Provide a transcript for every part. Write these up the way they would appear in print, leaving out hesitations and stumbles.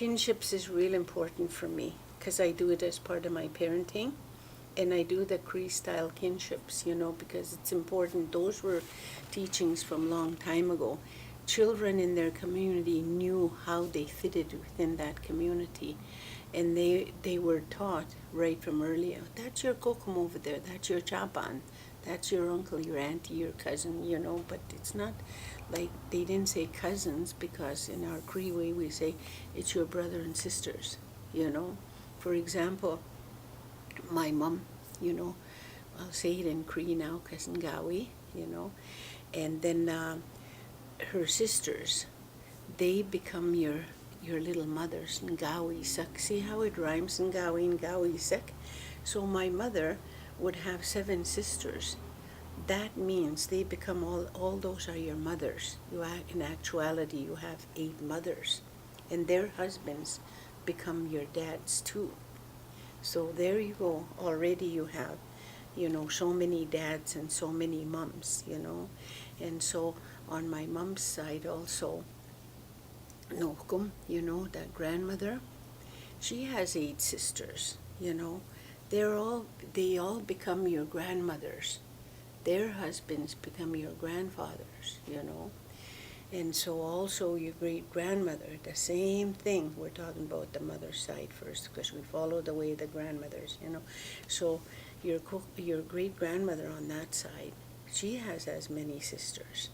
Kinships is real important for me because I do it as part of my parenting. And I do the Cree style kinships, because it's important. Those were teachings from long time ago. Children in their community knew how they fitted within that community. And they were taught right from earlier, that's your Kohkom over there, that's your Chapan, that's your uncle, your auntie, your cousin, but it's not like they didn't say cousins, because in our Cree way we say it's your brother and sisters. For example, my mom, I'll say it in Cree now, cousin Gawi, and then her sisters, they become your little mothers, Ngawi Sak. See how it rhymes, Ngawi and Ngawi Sak? So my mother would have 7 sisters. That means they become all those are your mothers. In actuality, you have 8 mothers. And their husbands become your dads too. So there you go. Already you have, so many dads and so many mums, And so on my mom's side also, Nokum, that grandmother, she has 8 sisters, they all become your grandmothers. Their husbands become your grandfathers, And so also your great-grandmother, the same thing. We're talking about the mother's side first because we follow the way of the grandmothers, So your great-grandmother on that side, she has as many sisters.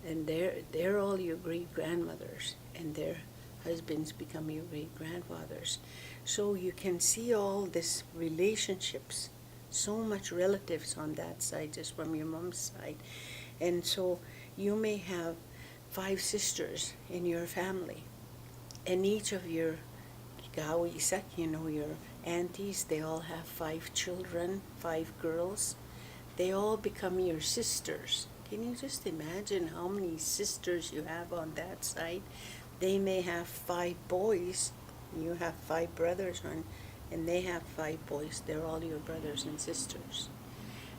And they're all your great-grandmothers, and their husbands become your great-grandfathers. So you can see all this relationships, so much relatives on that side, just from your mom's side. And so you may have 5 sisters in your family, and each of your Gawi Sak, your aunties, they all have 5 children, 5 girls. They all become your sisters. Can you just imagine how many sisters you have on that side? They may have 5 boys. You have 5 brothers, and they have 5 boys. They're all your brothers and sisters.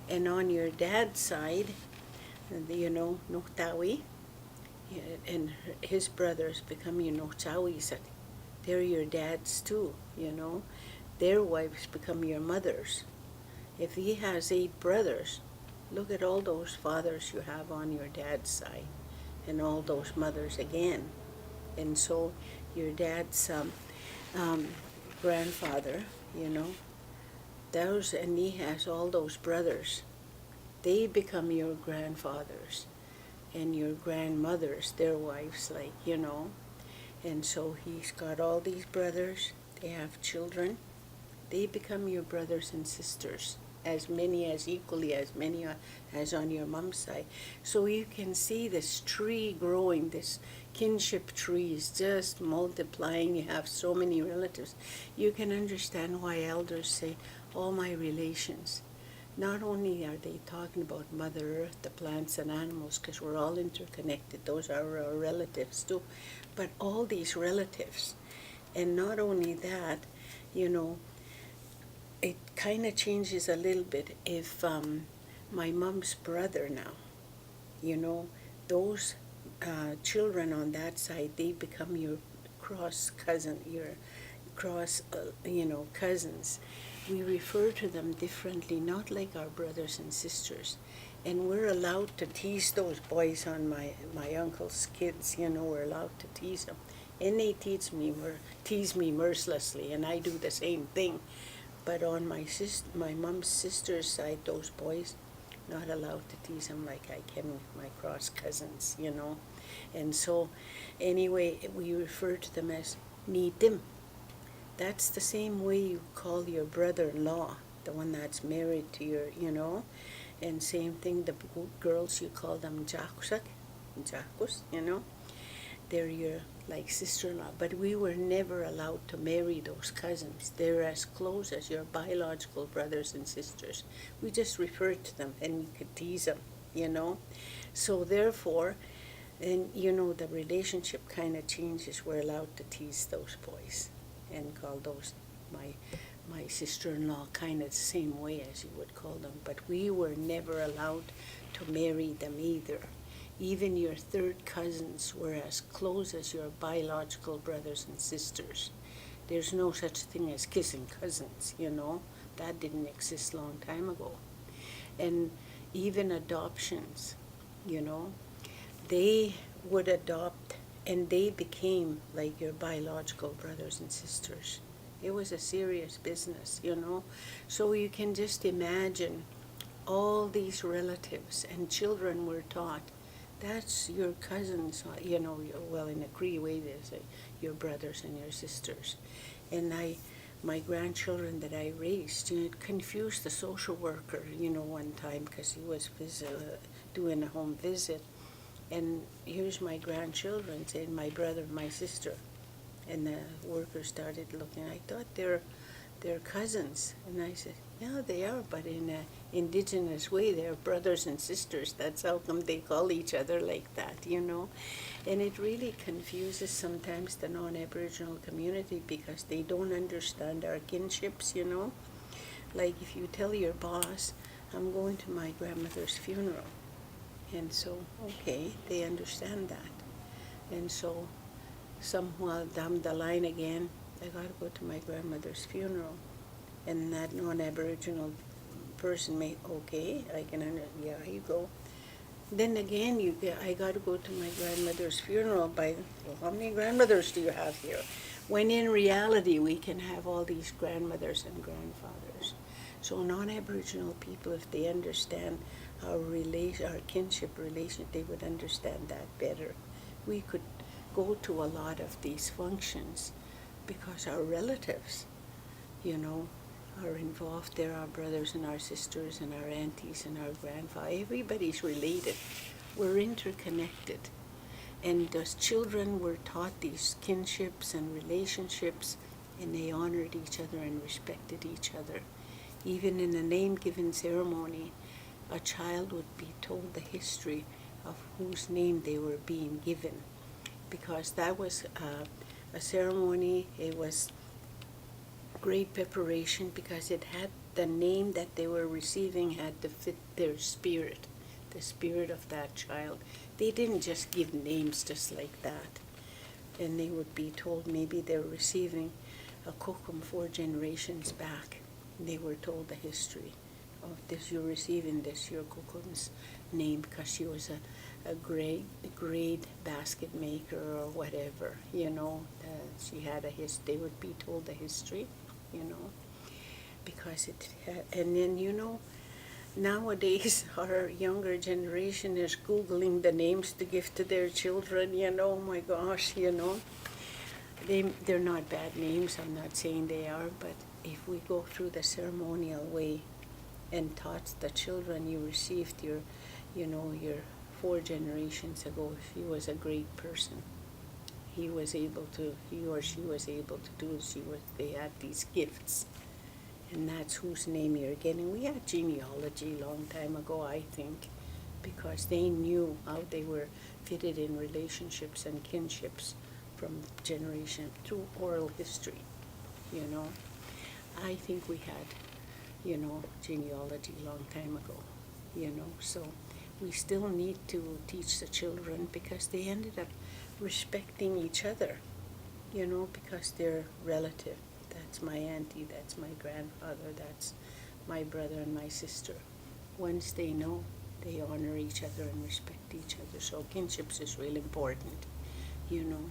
And on your dad's side, Nuktawi, and his brothers become your Nuktawi. They're your dads too, Their wives become your mothers. If he has 8 brothers, look at all those fathers you have on your dad's side, and all those mothers again. And so your dad's grandfather, and he has all those brothers. They become your grandfathers, and your grandmothers, their wives, And so he's got all these brothers. They have children. They become your brothers and sisters. Equally as many as on your mom's side. So you can see this tree growing, this kinship tree is just multiplying. You have so many relatives. You can understand why elders say, all my relations. Not only are they talking about Mother Earth, the plants and animals, because we're all interconnected, those are our relatives too, but all these relatives. And not only that, it kind of changes a little bit if my mom's brother now, those children on that side, they become your cross cousin, your cross, cousins. We refer to them differently, not like our brothers and sisters. And we're allowed to tease those boys on my uncle's kids, we're allowed to tease them. And they tease me mercilessly, and I do the same thing. But on my mom's sister's side, those boys, not allowed to tease them like I can with my cross cousins, And so, anyway, we refer to them as Nitim. That's the same way you call your brother-in-law, the one that's married to your, And same thing, the girls, you call them Jakusak, Jakus, They're your sister-in-law, but we were never allowed to marry those cousins. They're as close as your biological brothers and sisters. We just referred to them, and we could tease them, So therefore, and the relationship kind of changes. We're allowed to tease those boys and call those my sister-in-law, kind of the same way as you would call them. But we were never allowed to marry them either. even your third cousins were as close as your biological brothers and sisters. There's no such thing as kissing cousins, you know. That didn't exist long time ago. And even adoptions, you know, they would adopt and they became like your biological brothers and sisters. It was a serious business, you know. So you can just imagine all these relatives and children were taught that's your cousins, you know, well, in a Cree way, they say your brothers and your sisters. And my grandchildren that I raised, you know, it confused the social worker, you know, one time because he was doing a home visit. And here's my grandchildren saying my brother, my sister. And the worker started looking. I thought they're cousins. And I said, yeah, they are, but in an indigenous way, they're brothers and sisters. That's how come they call each other like that, you know. And it really confuses sometimes the non-Aboriginal community because they don't understand our kinships, you know. Like if you tell your boss, I'm going to my grandmother's funeral. And so, okay, they understand that. And so, somewhere down the line again, I got to go to my grandmother's funeral. And that non-Aboriginal person may, okay, I can yeah, you go. Then again, I got to go to my grandmother's funeral by, well, how many grandmothers do you have here? When in reality, we can have all these grandmothers and grandfathers. So non-Aboriginal people, if they understand our kinship relation, they would understand that better. We could go to a lot of these functions because our relatives, you know, are involved. There are brothers and our sisters and our aunties and our grandfather. Everybody's related. We're interconnected. And as children were taught these kinships and relationships, and they honored each other and respected each other. Even in the name-giving ceremony, a child would be told the history of whose name they were being given, because that was a ceremony. It was great preparation because it had the name that they were receiving had to fit their spirit, the spirit of that child. They didn't just give names just like that. And they would be told maybe they were receiving a Kohkom 4 generations back. They were told the history of this. You're receiving this, your Kohkom's name, because she was a great basket maker or whatever, you know. She had they would be told the history, you know, because it had, and then, you know, nowadays our younger generation is Googling the names to give to their children, you know. Oh my gosh, you know. They're not bad names, I'm not saying they are, but if we go through the ceremonial way and taught the children, you received your 4 generations ago, he was a great person. He or she was able to do, they had these gifts. And that's whose name you're getting. We had genealogy a long time ago, I think, because they knew how they were fitted in relationships and kinships from generation through oral history, you know. I think we had, you know, genealogy a long time ago, you know. So we still need to teach the children because they ended up respecting each other, you know, because they're relative. That's my auntie, that's my grandfather, that's my brother and my sister. Once they know, they honor each other and respect each other. So kinships is really important, you know.